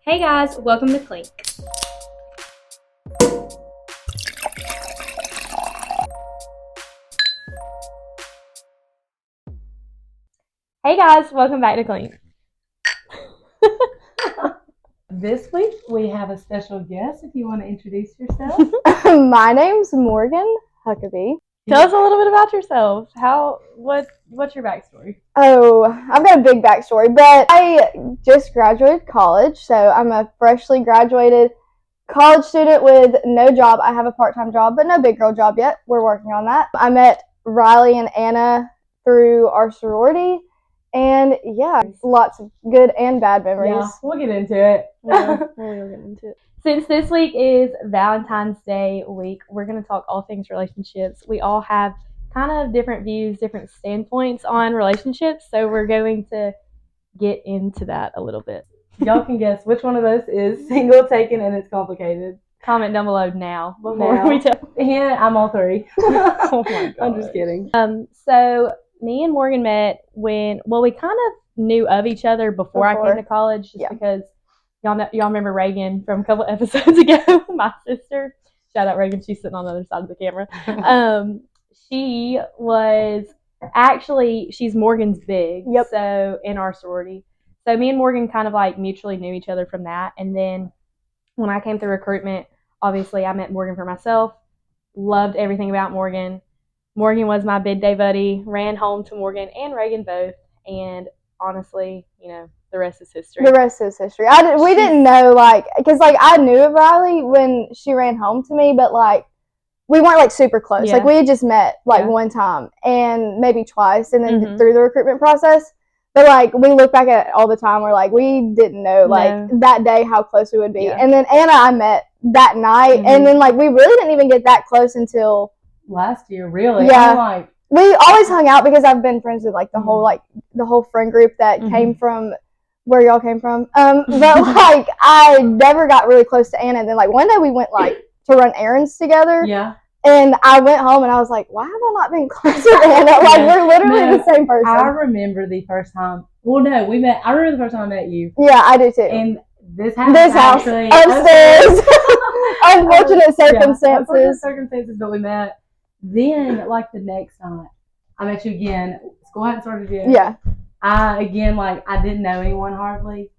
Hey guys, welcome to Clink. Hey guys, welcome back to Clink. This week we have a special guest. If you want to introduce yourself. My name's Morgan Huckaby. Tell us a little bit about yourself. What's your backstory? Oh, I've got a big backstory, but I just graduated college, so I'm a freshly graduated college student with no job. I have a part-time job, but no big girl job yet. We're working on that. I met Riley and Anna through our sorority, and yeah, lots of good and bad memories. Yeah, we'll get into it. We'll get into it. Since this week is Valentine's Day week, we're going to talk all things relationships. We all have kind of different views, different standpoints on relationships, so we're going to get into that a little bit. Y'all can guess which one of us is single, taken, and it's complicated. Comment down below now before we tell. Yeah, I'm all three. Oh my god. I'm just kidding. So me and Morgan met when we kind of knew of each other before I came to college, just because y'all remember Reagan from a couple episodes ago, my sister. Shout out Reagan, she's sitting on the other side of the camera. She was she's Morgan's big. Yep. So in our sorority. So me and Morgan kind of like mutually knew each other from that. And then when I came through recruitment, obviously I met Morgan for myself. Loved everything about Morgan. Morgan was my bid day buddy. Ran home to Morgan and Reagan both. And honestly, the rest is history. The rest is history. We didn't know, because I knew of Riley when she ran home to me, but we weren't super close. Yeah. We had just met one time and maybe twice, and then through the recruitment process. But we look back at it all the time. We're we didn't know that day how close we would be. Yeah. And then Anna I met that night, and then we really didn't even get that close until last year. Really? Yeah. We always hung out because I've been friends with the whole friend group that came from where y'all came from. But I never got really close to Anna. And then one day we went to run errands together. Yeah. And I went home and I was like, why have I not been close with Anna? We're literally the same person. I remember the first time. Well, no, we met. I remember the first time I met you. Yeah, I do too. In this house. Actually, upstairs. Unfortunate circumstances. Unfortunate circumstances, but we met. Then, the next night, I met you again. School hadn't started yet. Yeah. I didn't know anyone hardly.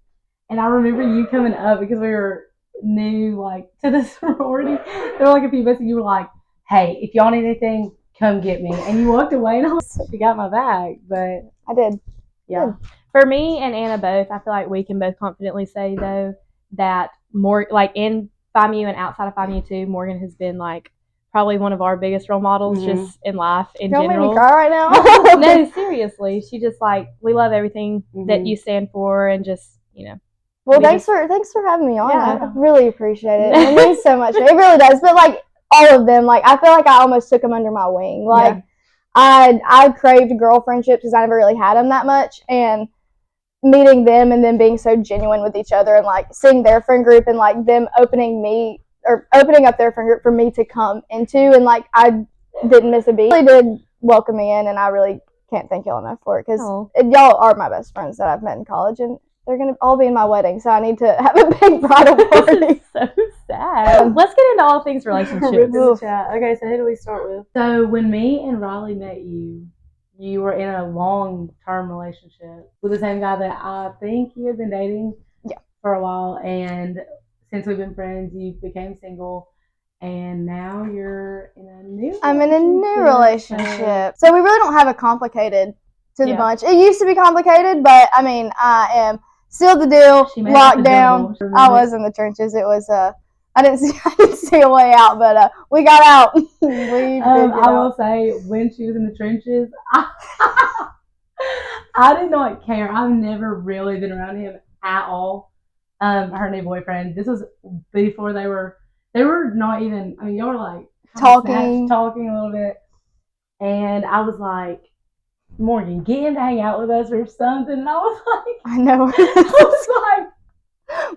And I remember you coming up because we were new, to the sorority. There were a few of us, and you were like, hey, if y'all need anything, come get me. And you walked away, and I was like, she got my bag. But I did. Yeah. For me and Anna both, I feel like we can both confidently say, though, that more, in FAMU and outside of FAMU, too, Morgan has been, probably one of our biggest role models just in life in general. Don't make me cry right now. No, seriously. She just we love everything that you stand for, and just, Well, thanks for having me on. Yeah. I really appreciate it. It means so much. It really does. But all of them, I feel like I almost took them under my wing. I craved girl friendships because I never really had them that much, and meeting them and then being so genuine with each other and seeing their friend group and them opening up their friend group for me to come into, and I didn't miss a beat. They really did welcome me in, and I really can't thank y'all enough for it because y'all are my best friends that I've met in college, and they're gonna all be in my wedding, so I need to have a big bridal party. So sad. Let's get into all things relationships. Okay, so who do we start with? So when me and Riley met you, you were in a long-term relationship with the same guy that I think you had been dating for a while, and since we've been friends, you became single, and now you're in a new relationship. I'm in a new relationship. So we really don't have a complicated to the bunch. It used to be complicated, but I mean, I am sealed the deal, locked down. I was in the trenches. It was I didn't see a way out, but we got out. I will say, when she was in the trenches, I did not care. I've never really been around him at all. Her new boyfriend. This was before they were not even. I mean, y'all were talking a little bit, and I was like, Morgan, get him to hang out with us or something. And I was like, I know. I was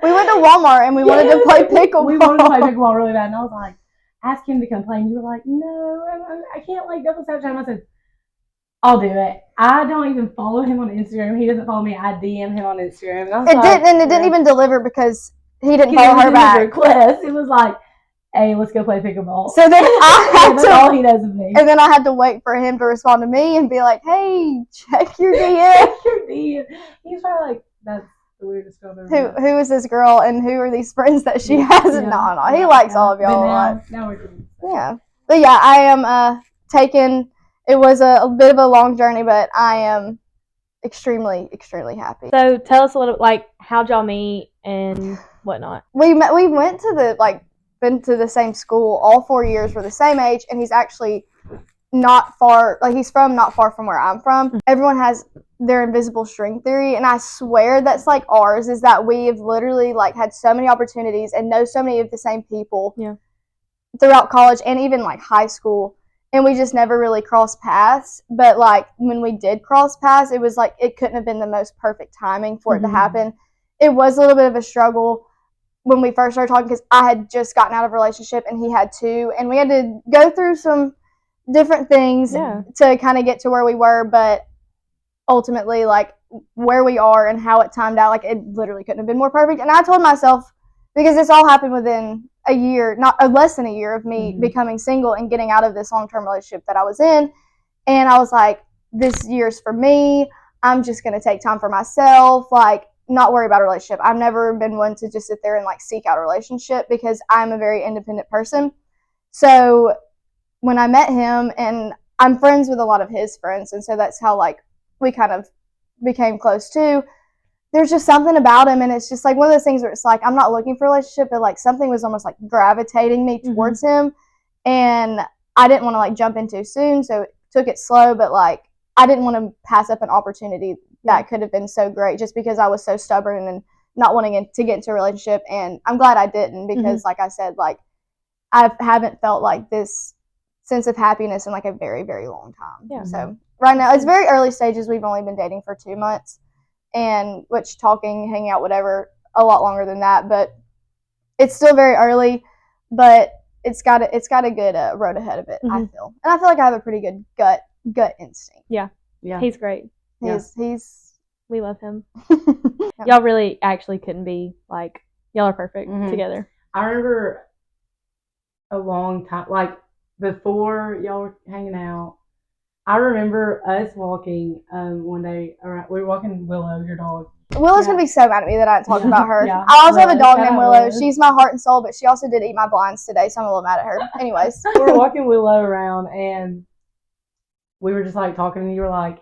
we went to Walmart and we wanted to play pickleball. We wanted to play pickleball really bad, and I was like, ask him to come play. And you were like, no, I can't double Snapchat. And I said, I'll do it. I don't even follow him on Instagram. He doesn't follow me. I DM him on Instagram. And it didn't even deliver because he didn't follow her back. Request. It was like, hey, let's go play pickleball. So then that's all he does with me. And then I had to wait for him to respond to me and be like, hey, check your DM. Check your DM. He's probably like, that's the weirdest girl ever. Who is this girl and who are these friends that she has? Yeah. No. He likes all of y'all a lot. Now we're doing it. Yeah. But yeah, I am taking, it was a bit of a long journey, but I am extremely, extremely happy. So tell us a little, like, how'd y'all meet and whatnot? We went to been to the same school all 4 years. We're the same age, and he's actually not far, like he's from not far from where I'm from. Everyone has their invisible string theory, and I swear that's like ours, is that we have literally like had so many opportunities and know so many of the same people throughout college and even like high school, and we just never really crossed paths. But like when we did cross paths, it was like it couldn't have been the most perfect timing for it to happen. It was a little bit of a struggle when we first started talking because I had just gotten out of a relationship and he had too, and we had to go through some different things to kind of get to where we were. But ultimately, like where we are and how it timed out, like it literally couldn't have been more perfect. And I told myself, because this all happened within a year, less than a year of me becoming single and getting out of this long-term relationship that I was in, and I was like, this year's for me. I'm just going to take time for myself, like not worry about a relationship. I've never been one to just sit there and like seek out a relationship because I'm a very independent person. So when I met him, and I'm friends with a lot of his friends, and so that's how like we kind of became close too. There's just something about him, and it's just like one of those things where it's like I'm not looking for a relationship, but like something was almost like gravitating me towards him, and I didn't want to like jump in too soon, so took it slow. But like I didn't want to pass up an opportunity that could have been so great just because I was so stubborn and not wanting to get into a relationship. And I'm glad I didn't, because like I said, like I haven't felt like this sense of happiness in like a very, very long time. Yeah. So right now it's very early stages. We've only been dating for 2 months, and hanging out, whatever, a lot longer than that. But it's still very early, but it's got a good road ahead of it. I feel, and I feel like I have a pretty good gut instinct. Yeah. He's great. We love him. Y'all really actually couldn't be like, y'all are perfect together. I remember a long time, like before y'all were hanging out, I remember us walking one day around, we were walking Willow, your dog. Willow's going to be so mad at me that I didn't talk about her. I also have a dog named Willow. She's my heart and soul, but she also did eat my blinds today, so I'm a little mad at her. Anyways. We were walking Willow around, and we were just like talking, and you were like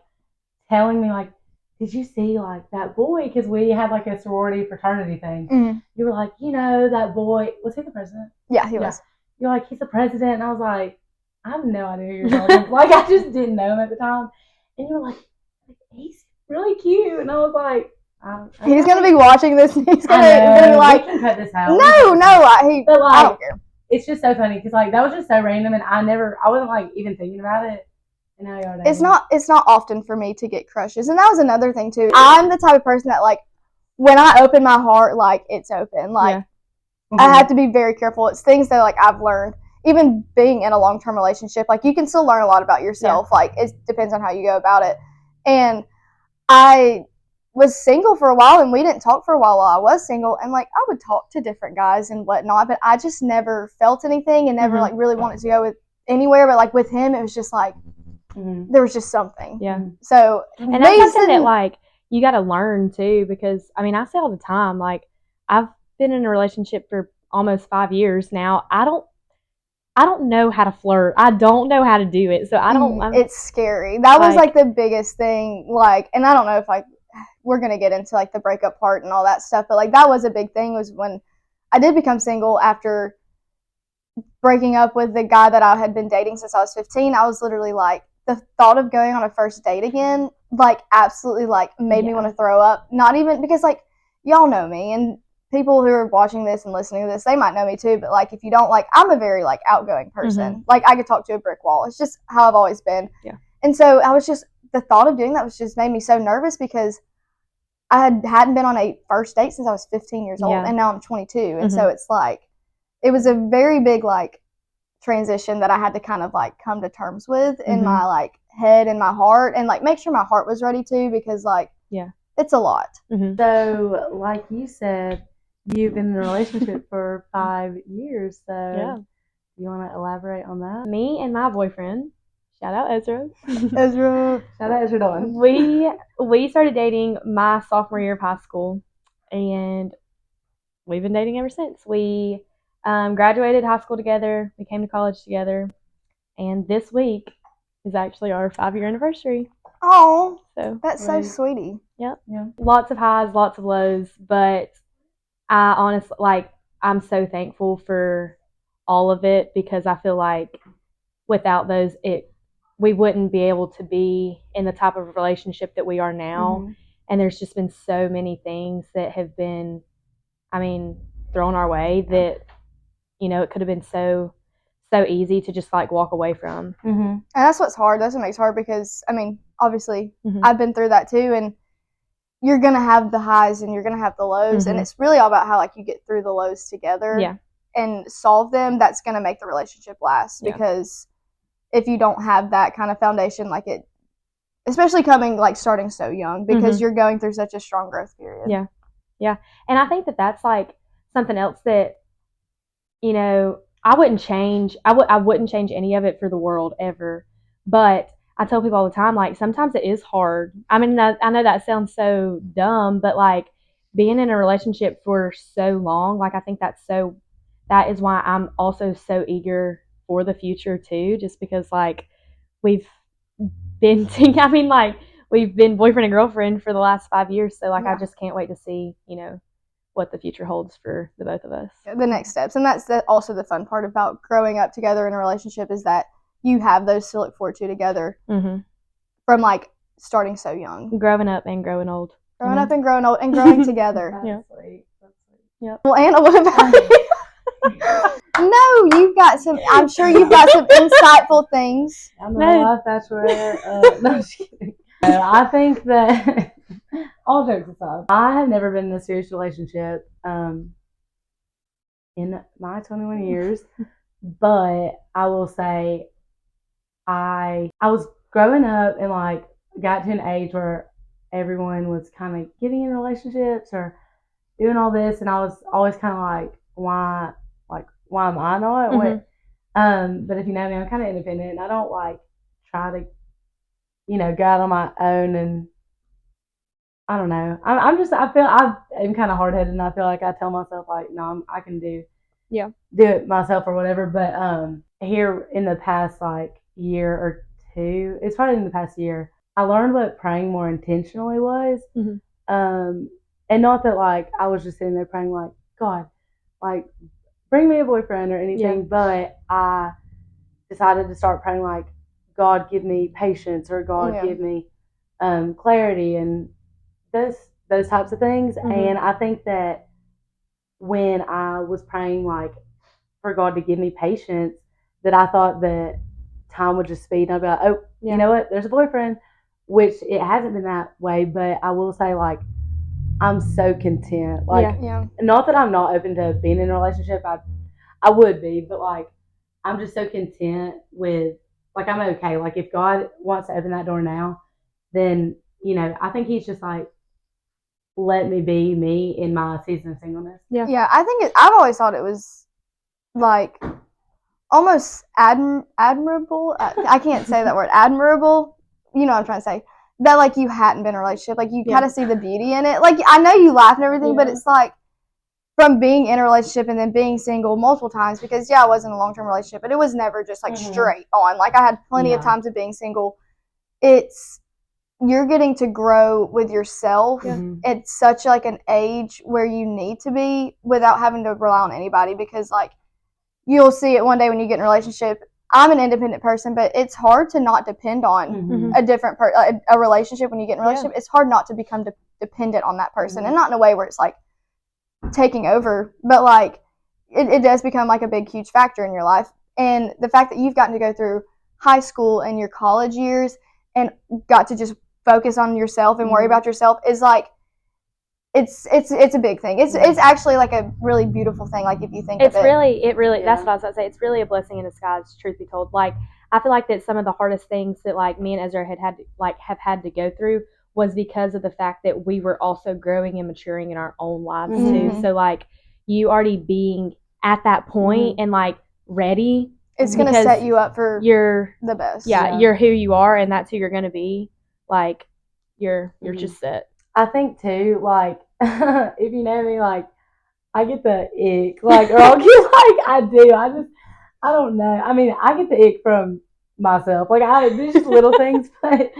telling me like, did you see like that boy? Because we had like a sorority fraternity thing. You were like, you know, that boy, was he the president? Yeah, he was. You're like, he's the president. And I was like, I have no idea who you're talking about. Like, I just didn't know him at the time. And you were like, he's really cute. And I was like, he's going to be watching this. And he's going to be like, we can cut this out. No, I don't care. It's just so funny because like that was just so random, and I wasn't like even thinking about it. And now you're it's not often for me to get crushes, and that was another thing too. I'm the type of person that like when I open my heart, like it's open. Like I have to be very careful. It's things that like I've learned, even being in a long-term relationship. Like you can still learn a lot about yourself. Like it depends on how you go about it. And I was single for a while, and we didn't talk for a while I was single, and like I would talk to different guys and whatnot, but I just never felt anything and never like really wanted to go with anywhere. But like with him, it was just like there was just something. Yeah. So and that's something that like you got to learn too, because I mean I say all the time, like I've been in a relationship for almost 5 years now. I don't know how to flirt. I don't know how to do it. So I don't. It's scary. That was like the biggest thing. Like, and I don't know if like we're gonna get into like the breakup part and all that stuff, but like that was a big thing. Was when I did become single after breaking up with the guy that I had been dating since I was 15. I was literally like, the thought of going on a first date again, like absolutely like made me want to throw up. Not even because like y'all know me, and people who are watching this and listening to this, they might know me too, but like if you don't, like I'm a very like outgoing person. Like I could talk to a brick wall. It's just how I've always been. Yeah. And so I was just, the thought of doing that was just made me so nervous because I hadn't been on a first date since I was 15 years old, and now I'm 22. And so it's like, it was a very big like transition that I had to kind of like come to terms with in my like head and my heart, and like make sure my heart was ready too, because like it's a lot. Mm-hmm. So like you said, you've been in a relationship for 5 years, so you want to elaborate on that? Me and my boyfriend, shout out Ezra. Ezra. Shout out Ezra Dolan. We started dating my sophomore year of high school, and we've been dating ever since. We graduated high school together. We came to college together, and this week is actually our 5-year anniversary. Oh, so that's so sweetie. Yep. Yeah. Lots of highs, lots of lows, but I honestly, like, I'm so thankful for all of it, because I feel like without those, we wouldn't be able to be in the type of relationship that we are now. Mm-hmm. And there's just been so many things that have been, thrown our way that, it could have been so easy to just like walk away from. Mm-hmm. And that's what's hard. That's what makes it hard, because obviously I've been through that too, and you're gonna have the highs and you're gonna have the lows, and it's really all about how like you get through the lows together and solve them. That's gonna make the relationship last, because if you don't have that kind of foundation, like it, especially starting so young, because you're going through such a strong growth period. Yeah. And I think that that's like something else that, I wouldn't change. I wouldn't change any of it for the world ever. But I tell people all the time, like, sometimes it is hard. I know that sounds so dumb, but like being in a relationship for so long, like I think that is why I'm also so eager for the future too, just because like we've been we've been boyfriend and girlfriend for the last 5 years, so like I just can't wait to see what the future holds for the both of us, the next steps. And that's also the fun part about growing up together in a relationship, is that you have those to look forward to together from like starting so young, growing up and growing old, up and growing old and growing together. That's sweet. Yep. Well, Anna, what about you? No, you've got some. I'm sure you've got some insightful things. I'm a life bachelor. No, I'm just kidding. I think that all jokes aside, I have never been in a serious relationship in my 21 years, but I will say I was growing up and like got to an age where everyone was kind of getting in relationships or doing all this, and I was always kind of like, why am I not? But if you know me, I'm kind of independent, and I don't like try to, go out on my own, and I don't know. I'm kind of hard headed, and I feel like I tell myself like, no, I can do it myself or whatever. But here in the past like year or two, it's probably in the past year, I learned what praying more intentionally was. And not that like I was just sitting there praying like, God, like bring me a boyfriend or anything, but I decided to start praying like, God, give me patience, or God, give me clarity, and those types of things. And I think that when I was praying like for God to give me patience, that I thought that time would just speed, and I'd be like, oh, you know what, there's a boyfriend, which it hasn't been that way. But I will say like I'm so content. Like, not that I'm not open to being in a relationship. I would be, but like I'm just so content with, like, I'm okay. Like if God wants to open that door now, then I think He's just like let me be me in my season of singleness. Yeah. I think I've always thought it was like almost admirable. I can't say that word, admirable. You know what I'm trying to say. That like you hadn't been in a relationship, like you kind of see the beauty in it. Like I know you laugh and everything, but it's like from being in a relationship and then being single multiple times, because I was in a long-term relationship, but it was never just like straight on. Like I had plenty of times of being single. You're getting to grow with yourself. It's such like an age where you need to be without having to rely on anybody, because like you'll see it one day when you get in a relationship. I'm an independent person, but it's hard to not depend on a different a relationship when you get in a relationship. It's hard not to become dependent on that person, and not in a way where it's like taking over, but like it does become like a big, huge factor in your life. And the fact that you've gotten to go through high school and your college years and got to just focus on yourself and worry about yourself is like, it's a big thing. It's actually like a really beautiful thing. Like if you think of it, it really. That's what I was about to say. It's really a blessing in disguise, truth be told. Like I feel like that some of the hardest things that like me and Ezra have had to go through was because of the fact that we were also growing and maturing in our own lives too. So like you already being at that point and like ready, it's gonna set you up for the best. Yeah, you're who you are, and that's who you're gonna be. Like you're just set. I think too, like if you know me, like I get the ick, like or I'll get like I don't know. I mean, I get the ick from myself. Like there's just little things, but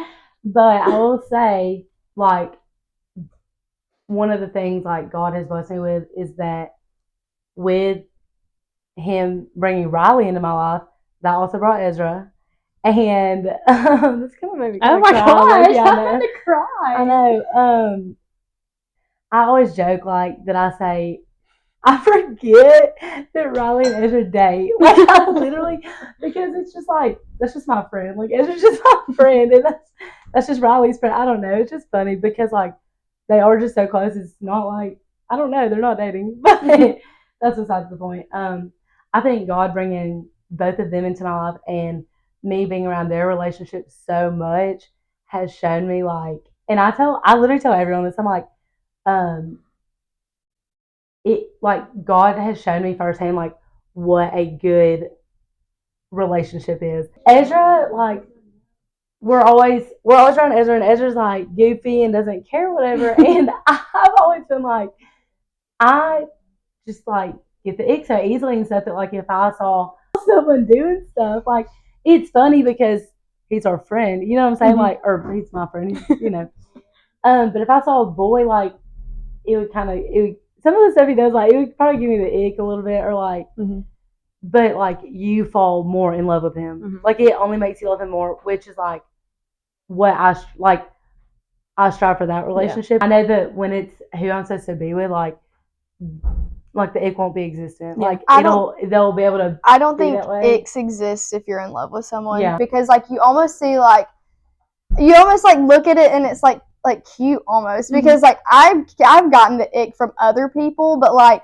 I will say, like one of the things like God has blessed me with is that with Him bringing Riley into my life, that also brought Ezra. And this kind of made me cry. Gosh, I'm going to cry. I know. I always joke like that. I say I forget that Riley and Ezra date. Like I literally, because it's just like that's just my friend. Like Ezra's just my friend, and that's just Riley's friend. I don't know. It's just funny because like they are just so close. It's not like I don't know. They're not dating, but that's besides the point. I think God bringing both of them into my life and me being around their relationship so much has shown me like, and I literally tell everyone this. I'm like, it like God has shown me firsthand like what a good relationship is. Ezra, like we're always around Ezra, and Ezra's like goofy and doesn't care whatever. And I've always been like, I just like get the ick so easily and stuff that like if I saw someone doing stuff, like it's funny because he's our friend, you know what I'm saying? Like, or he's my friend, you know. But if I saw a boy, like it would some of the stuff he does, like it would probably give me the ick a little bit, or like, but like you fall more in love with him. Like it only makes you love him more, which is like what I strive for that relationship. Yeah. I know that when it's who I'm supposed to be with, like the ick won't be existent. Like they'll be able to. I don't think icks exist if you're in love with someone because like you almost like look at it and it's like cute almost because like I've gotten the ick from other people, but like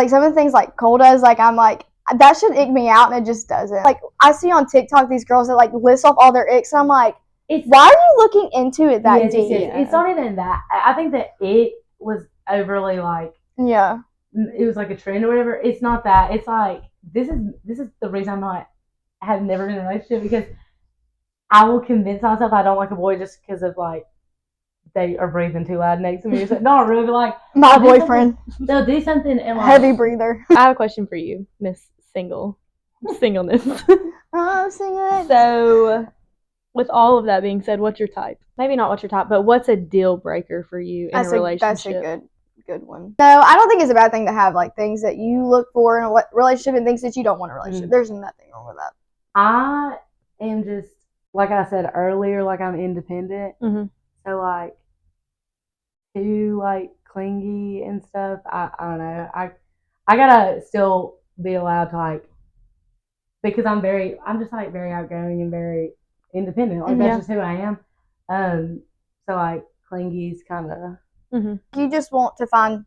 some of the things like Cole does, like I'm like that should ick me out and it just doesn't. Like I see on TikTok these girls that like list off all their icks and I'm like, why are you looking into it that deep? It's not even that. I think that it was overly like it was like a trend or whatever. It's not that. It's like this is the reason have never been in a relationship because I will convince myself I don't like a boy just because of like they are breathing too loud next to me. So, not really, but like my boyfriend. They'll do something and like heavy breather. I have a question for you, Miss Singleness. Oh, singleness. So, with all of that being said, what's your type? Maybe not what's your type, but what's a deal breaker for you in a relationship? That's a good one. No, I don't think it's a bad thing to have like things that you look for in a relationship and things that you don't want in a relationship. There's nothing wrong with that. I am just like I said earlier, like I'm independent. So like too like clingy and stuff. I don't know. I gotta still be allowed to like because I'm just like very outgoing and very independent. Like that's just who I am. So like clingy's kind of. You just want to find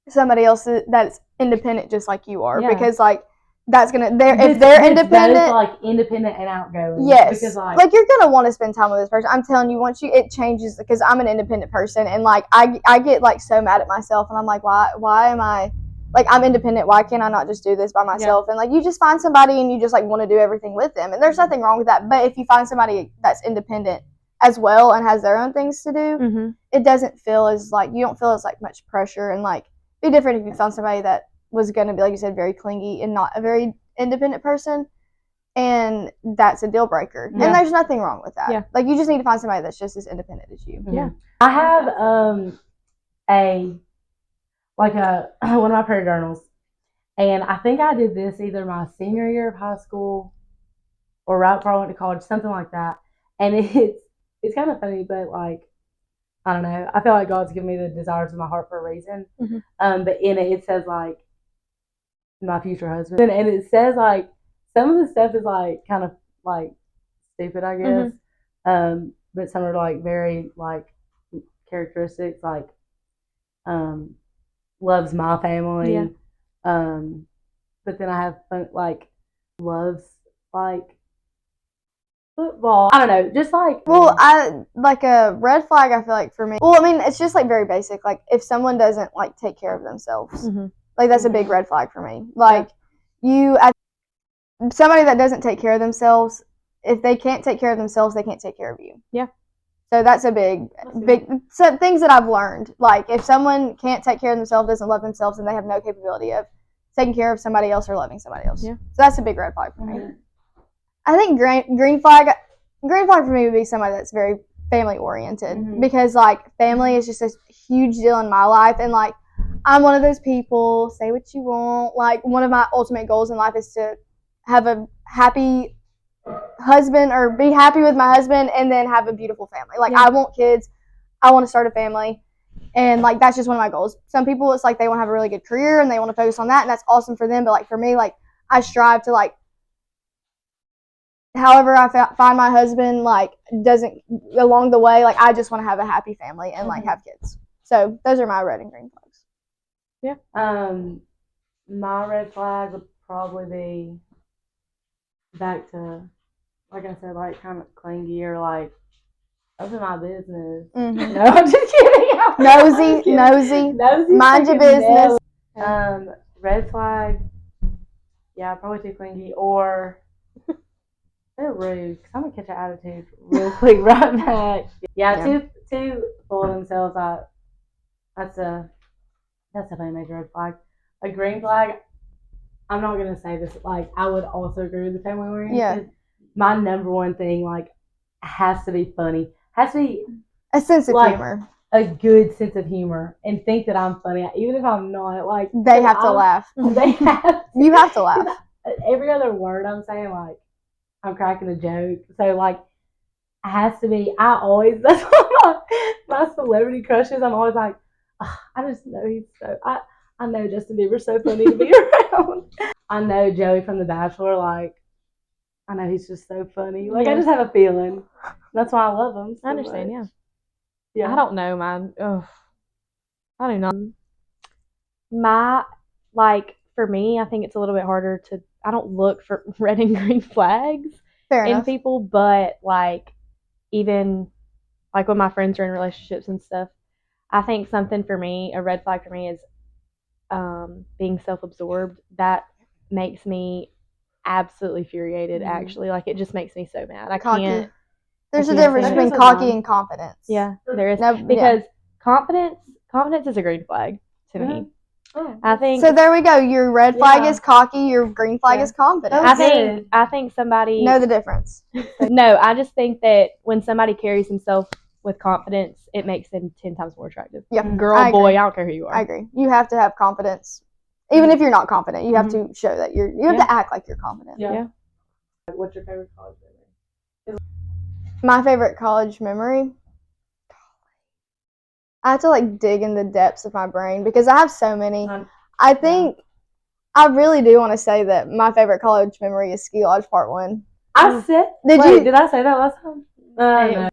somebody else that's independent just like you are because like that's gonna if they're independent, both, like independent and outgoing. Yes, because like you're gonna want to spend time with this person. I'm telling you, once it changes because I'm an independent person and like I get like so mad at myself and I'm like why am I like I'm independent? Why can't I not just do this by myself? And like you just find somebody and you just like want to do everything with them and there's nothing wrong with that. But if you find somebody that's independent as well and has their own things to do, it doesn't feel as like you don't feel as like much pressure and like be different if you found somebody that was going to be, like you said, very clingy and not a very independent person, and that's a deal breaker. And there's nothing wrong with that. Like you just need to find somebody that's just as independent as you. I have one of my prayer journals, and I think I did this either my senior year of high school or right before I went to college, something like that. And it's kind of funny, but like I don't know. I feel like God's given me the desires of my heart for a reason. But in it says like my future husband, and it says like some of the stuff is like kind of like stupid, I guess. But some are like very like characteristics, like loves my family. But then I have like loves like football. I don't know, just like. Well, I like a red flag. I feel like for me. Well, I mean, it's just like very basic. Like if someone doesn't like take care of themselves, like that's a big red flag for me. Like somebody that doesn't take care of themselves. If they can't take care of themselves, they can't take care of you. Yeah. So that's a big so things that I've learned. Like if someone can't take care of themselves, doesn't love themselves, and they have no capability of taking care of somebody else or loving somebody else. Yeah. So that's a big red flag for me. I think green flag for me would be somebody that's very family oriented because like family is just a huge deal in my life, and like I'm one of those people. Say what you want. Like one of my ultimate goals in life is to have a happy husband or be happy with my husband and then have a beautiful family. Like I want kids. I want to start a family. And like that's just one of my goals. Some people it's like they want to have a really good career and they want to focus on that, and that's awesome for them. But like for me, like I strive to like however I find my husband like doesn't along the way, like I just want to have a happy family and like have kids. So those are my red and green flags. Yeah. My red flag would probably be back to, like I said, like kind of clingy or like open my business. No, I'm just kidding. Nosy. Mind your business. Red flag. Yeah, probably too clingy or they're rude. Cause I'm gonna catch an attitude real quick right back. Yeah, too full of themselves. That's a major red flag. A green flag. I'm not gonna say this. Like I would also agree with the family oriented. Yeah. My number one thing like has to be funny. Has to be a sense of humor. A good sense of humor and think that I'm funny, even if I'm not. Like they have to laugh. They have. To. You have to laugh. Every other word I'm saying, like I'm cracking a joke. So like, it has to be. I always that's what my celebrity crushes. I'm always like, oh, I just know he's so. I know Justin Bieber's so funny to be around. I know Joey from The Bachelor. Like, I know he's just so funny. Like I just have a feeling. That's why I love him. So I understand. Much. Yeah. I don't know, man. I do not. My for me, I think it's a little bit harder to. I don't look for red and green flags in people, but like even like when my friends are in relationships and stuff, I think something for me, a red flag for me is being self-absorbed. That makes me absolutely infuriated. Actually, like it just makes me so mad. I can't. There's a difference between cocky and confidence. Yeah, there is. Because confidence is a green flag to me. Oh, I think so. There we go. Your red flag is cocky. Your green flag is confident. I think somebody know the difference. No, I just think that when somebody carries himself with confidence, it makes them 10 times more attractive. Yeah, girl, boy, I don't care who you are. I agree. You have to have confidence, even if you're not confident. You have to show that you have to act like you're confident. Yeah. What's your favorite college memory? My favorite college memory. I have to like dig in the depths of my brain because I have so many. I think I really do want to say that my favorite college memory is Ski Lodge Part 1. I said. Did I say that last time? No.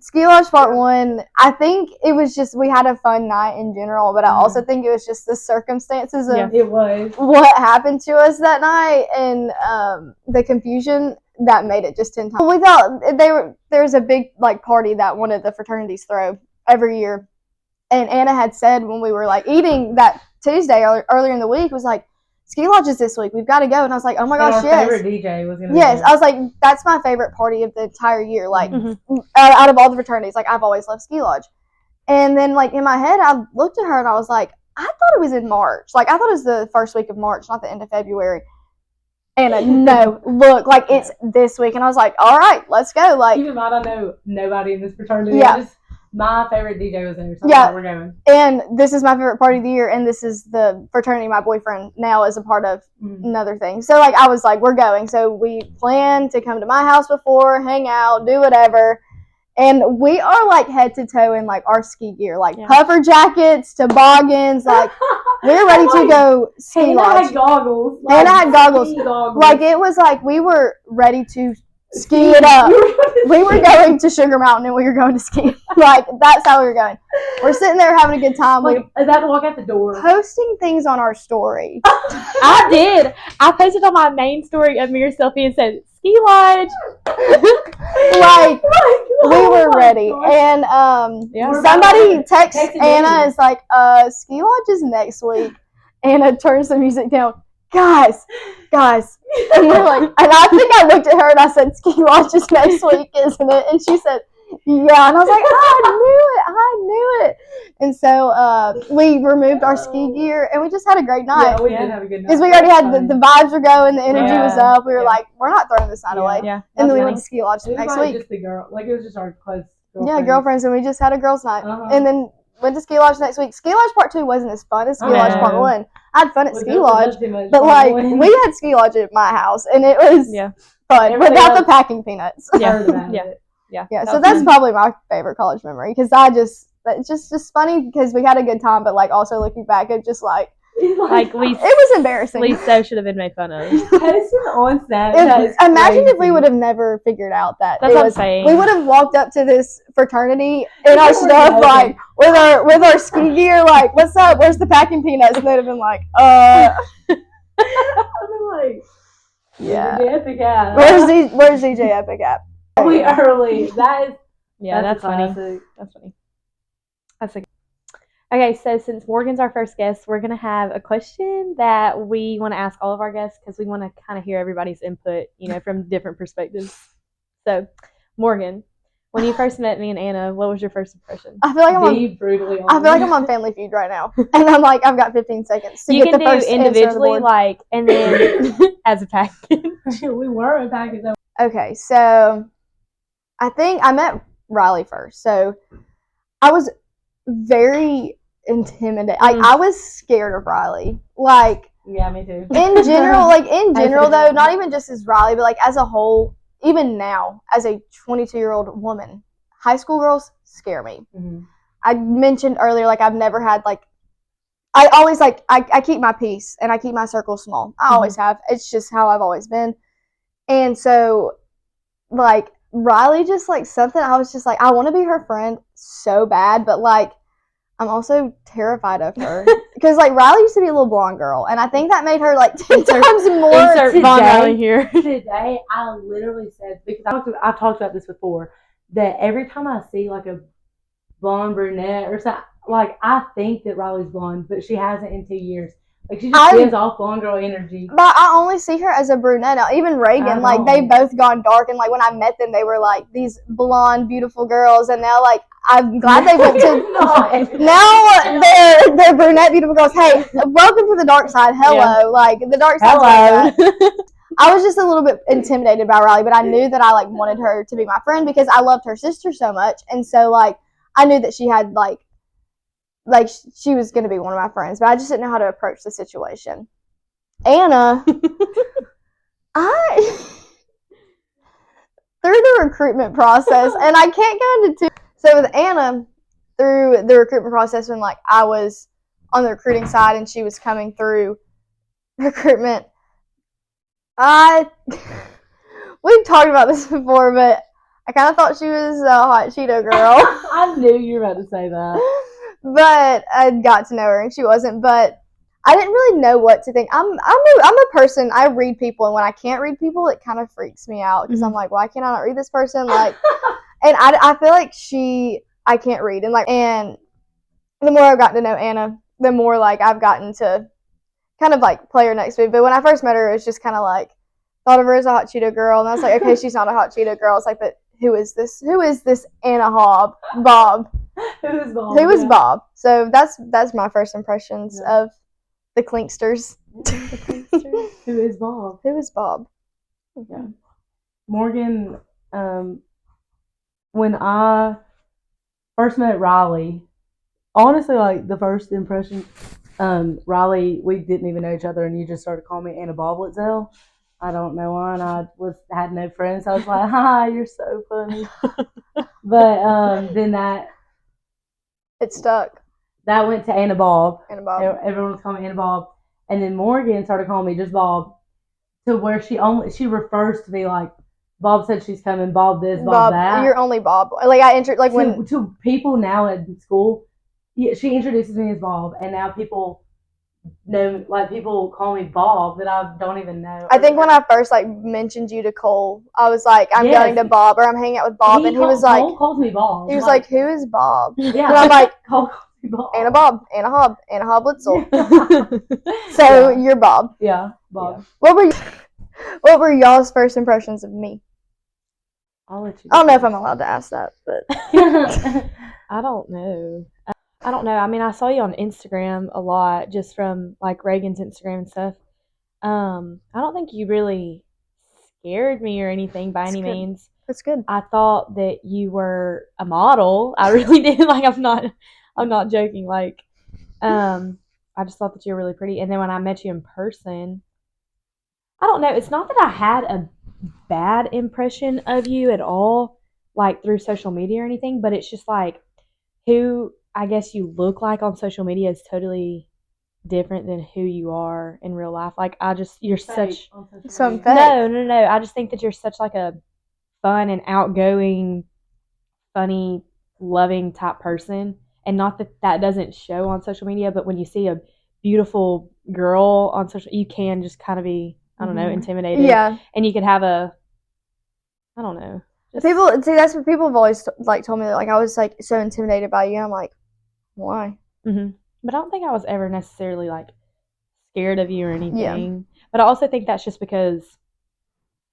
Ski Lodge Part 1. I think it was just we had a fun night in general, but I also think it was just the circumstances of what happened to us that night and the confusion that made it just 10 times. We thought there's a big like party that one of the fraternities throw every year, and Anna had said when we were like eating that Tuesday earlier in the week was like Ski Lodge is this week, we've got to go. And I was like, oh my gosh, yes. Favorite DJ was gonna I was like, that's my favorite party of the entire year. Like out of all the fraternities, like I've always loved Ski Lodge. And then like in my head, I looked at her and I was like, I thought it was in March. Like I thought it was the first week of March, not the end of February. And no, look, like it's this week. And I was like, all right, let's go. Like, even I don't know nobody in this fraternity. Yeah. My favorite DJ was there. So we're going. And this is my favorite party of the year. And this is the fraternity my boyfriend now is a part of another thing. So like, I was like, we're going. So we planned to come to my house before, hang out, do whatever. And we are like head to toe in like our ski gear, like puffer jackets, toboggans, like we're ready to go ski lodge. I had goggles. And I had goggles. Like it was like we were ready to ski it up. We were going to Sugar Mountain and we were going to ski. Like that's how we were going. We're sitting there having a good time. Like is that walk out the door? Posting things on our story. I did. I posted on my main story of me selfie and said ski lodge. Like, we were ready. And somebody texts Anna, is like, ski lodge is next week. Anna turns the music down. Guys. And we're like, and I think I looked at her and I said, ski lodge is next week, isn't it? And she said, yeah. And I was like, I knew it. And so we removed our ski gear and we just had a great night. Yeah, we did have a good night. Because we already had the vibes were going, the energy was up. We were like, we're not throwing this night away. Yeah. And then we went to ski lodge next week. Just the girl, like it was just our close girlfriends. Yeah, girlfriends, and we just had a girls' night. And then went to ski lodge next week. Ski lodge part 2 wasn't as fun as ski lodge part 1. I had fun at ski lodge, but like we had ski lodge at my house, and it was fun without the packing peanuts. Yeah. So that's probably my favorite college memory because it's just funny because we had a good time, but like also looking back, it just it was embarrassing. We so should have been made fun of. Posting on Snapchat. Imagine if we would have never figured out that. That's what I'm saying. We would have walked up to this fraternity in our stuff, like with our ski gear, like, "What's up? Where's the packing peanuts?" And they'd have been like, I've been like, yeah. DJ Epic at? Where's DJ Epic at? We early. That's funny. That's funny. That's a. Okay, so since Morgan's our first guest, we're going to have a question that we want to ask all of our guests because we want to kind of hear everybody's input, from different perspectives. So, Morgan, when you first met me and Anna, what was your first impression? I feel like I'm on Family Feud right now. And I'm like, I've got 15 seconds to you get the first can do individually, and then as a package. We were a package. Okay, so I think I met Riley first. So I was very intimidated. Like, I was scared of Riley. Like, yeah, me too. In general, though, not even just as Riley, but like as a whole, even now, as a 22-year-old woman, high school girls scare me. Mm-hmm. I mentioned earlier, like, I've never had, like, I always, like, I keep my peace and I keep my circle small. I always have. It's just how I've always been. And so, like, Riley just, like, something I was just like, I want to be her friend so bad, but, like, I'm also terrified of her. Because, like, Riley used to be a little blonde girl, and I think that made her, like, 10 times more. Insert Von Riley here. Today, I literally said, because I've talked about this before, that every time I see, like, a blonde brunette or something, like, I think that Riley's blonde, but she hasn't in 2 years. Like, she just gives off blonde girl energy. But I only see her as a brunette now. Even Reagan, like, they've both gone dark. And, like, when I met them, they were, like, these blonde, beautiful girls. And now, like, I'm glad they went to... Now they're brunette, beautiful girls. Hey, welcome to the dark side. Hello. Yeah. Like, the dark side. Hello. I was just a little bit intimidated by Riley, but I knew that I, like, wanted her to be my friend because I loved her sister so much. And so, like, I knew that she had, like, she was going to be one of my friends, but I just didn't know how to approach the situation. Anna, through the recruitment process, and I can't go into so with Anna, through the recruitment process when, like, I was on the recruiting side and she was coming through recruitment, we've talked about this before, but I kind of thought she was a hot Cheeto girl. I knew you were about to say that. But I got to know her, and she wasn't. But I didn't really know what to think. I'm a person. I read people, and when I can't read people, it kind of freaks me out because I'm like, why can't I not read this person? Like, and I feel like I can't read, and the more I've gotten to know Anna, the more, like, I've gotten to kind of, like, play her next to me. But when I first met her, it was just kind of like thought of her as a hot Cheeto girl, and I was like, okay, she's not a hot Cheeto girl. It's like, but who is this? Who is this Anna Bob? Who is Bob? Who is Bob? So that's my first impressions of the Clinksters. Who is Bob? Who is Bob? Yeah. Morgan, when I first met Riley, honestly, like, the first impression, Riley, we didn't even know each other, and you just started calling me Anna Boblitzel. I don't know why, and I had no friends. So I was like, "Hi, you're so funny." But then it stuck. That went to Anna Bob. Anna Bob. Everyone was calling me Anna Bob, and then Morgan started calling me just Bob, to where she refers to me like, Bob said she's coming. Bob this, Bob that. You're only Bob. Like, I entered, like, to people now at school. Yeah, she introduces me as Bob, and now people know, like people call me Bob that I don't even know. I think when I first like mentioned you to Cole, I was like, I'm going to Bob, or I'm hanging out with Bob, and he was like, Cole calls me Bob. He was like, who is Bob? Yeah, and I'm like, Cole calls me Bob. Anna Bob, Anna Hoblitzel. Yeah. So you're Bob. Yeah, Bob. Yeah. What were y'all's first impressions of me? I'll let you. I don't know if I'm allowed to ask that, but I don't know. I mean, I saw you on Instagram a lot, just from like Reagan's Instagram and stuff. I don't think you really scared me or anything by any means. That's good. I thought that you were a model. I really did. Like, I'm not joking. Like, I just thought that you were really pretty. And then when I met you in person, I don't know. It's not that I had a bad impression of you at all, like through social media or anything, but it's just like who I guess you look like on social media is totally different than who you are in real life. Like, you're such. Some fake. No. I just think that you're such like a fun and outgoing, funny, loving type person. And not that that doesn't show on social media, but when you see a beautiful girl on social, you can just kind of be, I don't know, intimidated. Yeah. And you could have I don't know. People see, that's what people have always like told me, that like I was like so intimidated by you. I'm like, why? Mm-hmm. But I don't think I was ever necessarily like scared of you or anything. Yeah. But I also think that's just because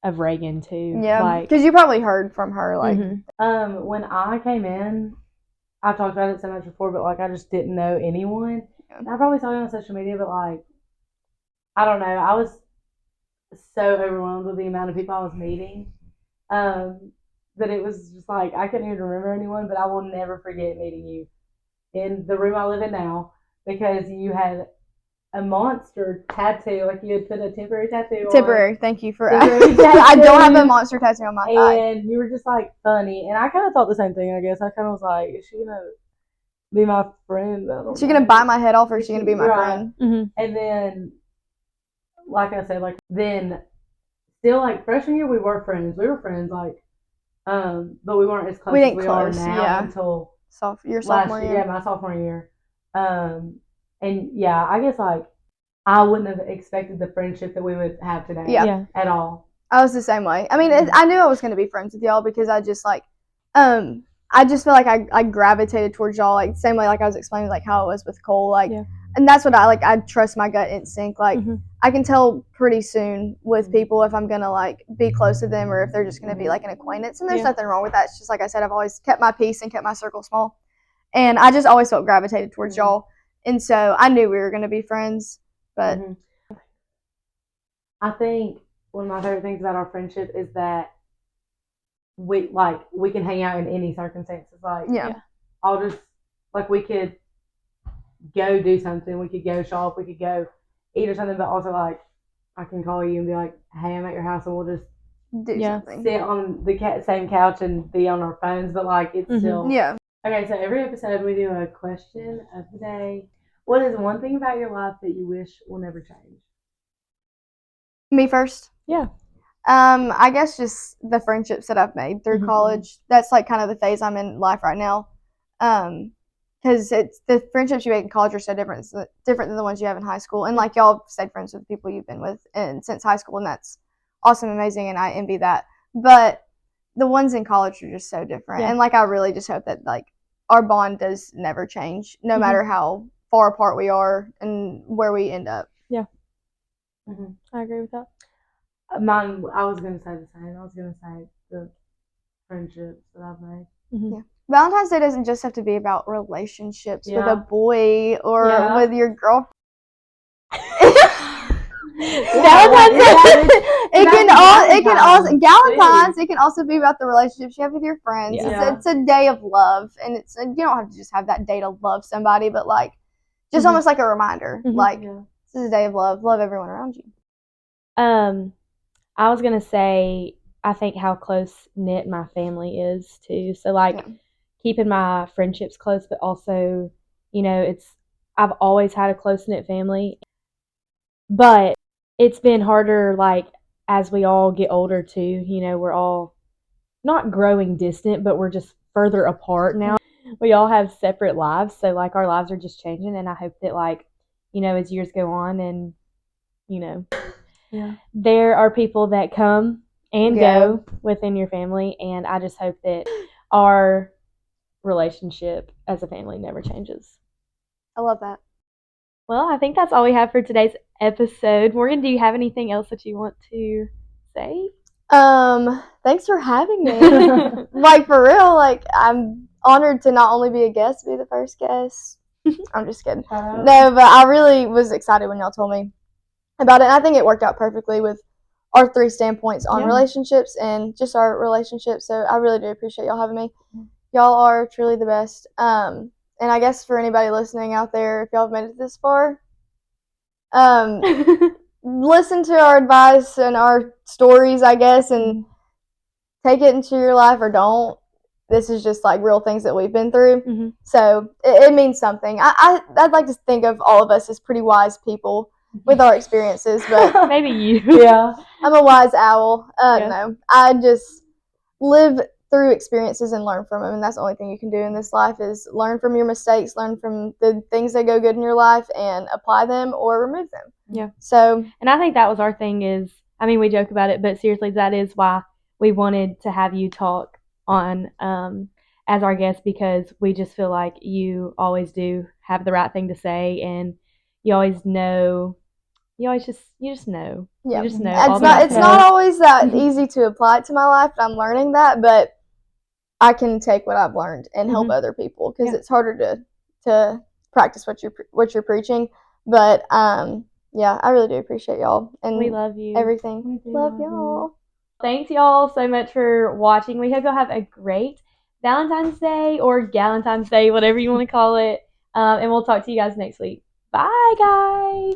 of Reagan too. Yeah, because you probably heard from her like. When I came in, I've talked about it so much before, but like I just didn't know anyone. Yeah. I probably saw you on social media, but like I don't know, I was so overwhelmed with the amount of people I was meeting, that it was just like I couldn't even remember anyone. But I will never forget meeting you in the room I live in now, because you had a monster tattoo, like you had put a temporary tattoo on. Temporary, thank you for I don't have a monster tattoo on my thigh. And you were just like funny, and I kind of thought the same thing, I guess. I kind of was like, is she gonna be my friend? Is she gonna bite my head off, or is she gonna be my friend? Mm-hmm. And then, like I said, like then still like freshman year we were friends, like but we weren't as close as we are now until sophomore year. Yeah, my sophomore year. And yeah, I guess like I wouldn't have expected the friendship that we would have today. Yeah. At all. I was the same way. I mean, I knew I was going to be friends with y'all, because I just like, I just feel like I gravitated towards y'all, like same way like I was explaining like how it was with Cole, like, and that's what I like. I trust my gut instinct. Like, I can tell pretty soon with people if I'm gonna like be close to them, or if they're just gonna be like an acquaintance. And there's nothing wrong with that. It's just like I said, I've always kept my peace and kept my circle small, and I just always felt gravitated towards y'all. And so I knew we were going to be friends, but I think one of my favorite things about our friendship is that we can hang out in any circumstances. Like, I'll just, like, we could go do something, we could go shop, we could go eat or something, but also like I can call you and be like, hey, I'm at your house, and we'll just do something. Sit on the same couch and be on our phones, but like it's still Okay, so every episode we do a question of the day. What is one thing about your life that you wish will never change? Me first? Yeah. I guess just the friendships that I've made through college. That's like kind of the phase I'm in life right now. Because it's the friendships you make in college are so different. It's different than the ones you have in high school. And like y'all stayed friends with the people you've been with since high school, and that's awesome, amazing, and I envy that. But the ones in college are just so different. And like I really just hope that like our bond does never change, no matter how far apart we are and where we end up. Yeah. I agree with that. Mine, I was going to say the same. I was going to say the friendships that I've made. Yeah. Valentine's Day doesn't just have to be about relationships with a boy or with your girlfriend. It can also be about the relationships you have with your friends. It's a day of love, and you don't have to just have that day to love somebody, but like just almost like a reminder, like this is a day of love. Love everyone around you. I was gonna say, I think how close knit my family is too. So like keeping my friendships close, but also, you know, I've always had a close knit family, but it's been harder like as we all get older too. You know, we're all not growing distant, but we're just further apart now. We all have separate lives, so like our lives are just changing, and I hope that like as years go on, and there are people that come and go within your family, and I just hope that our relationship as a family never changes. I love that. Well, I think that's all we have for today's episode. Morgan, do you have anything else that you want to say? Thanks for having me. Like, for real, like, I'm honored to not only be a guest, be the first guest. I'm just kidding. No, but I really was excited when y'all told me about it. And I think it worked out perfectly with our 3 standpoints on relationships and just our relationship. So I really do appreciate y'all having me. Y'all are truly the best. And I guess for anybody listening out there, if y'all have made it this far, listen to our advice and our stories, I guess, and take it into your life or don't. This is just like real things that we've been through. So it means something. I'd like to think of all of us as pretty wise people with our experiences, but maybe you. Yeah. I'm a wise owl. No, I just live through experiences and learn from them, and that's the only thing you can do in this life is learn from your mistakes, learn from the things that go good in your life, and apply them or remove them. Yeah. So, and I think that was our thing is, I mean, we joke about it, but seriously, that is why we wanted to have you talk on as our guest, because we just feel like you always do have the right thing to say, and you always know. You just know. Yeah. You just know. It's not always that easy to apply it to my life. I'm learning that, but I can take what I've learned and help other people, because it's harder to practice what you're preaching. But yeah, I really do appreciate y'all, and we love you. Everything. Love y'all. Thanks y'all so much for watching. We hope y'all have a great Valentine's Day or Galentine's Day, whatever you want to call it. And we'll talk to you guys next week. Bye, guys.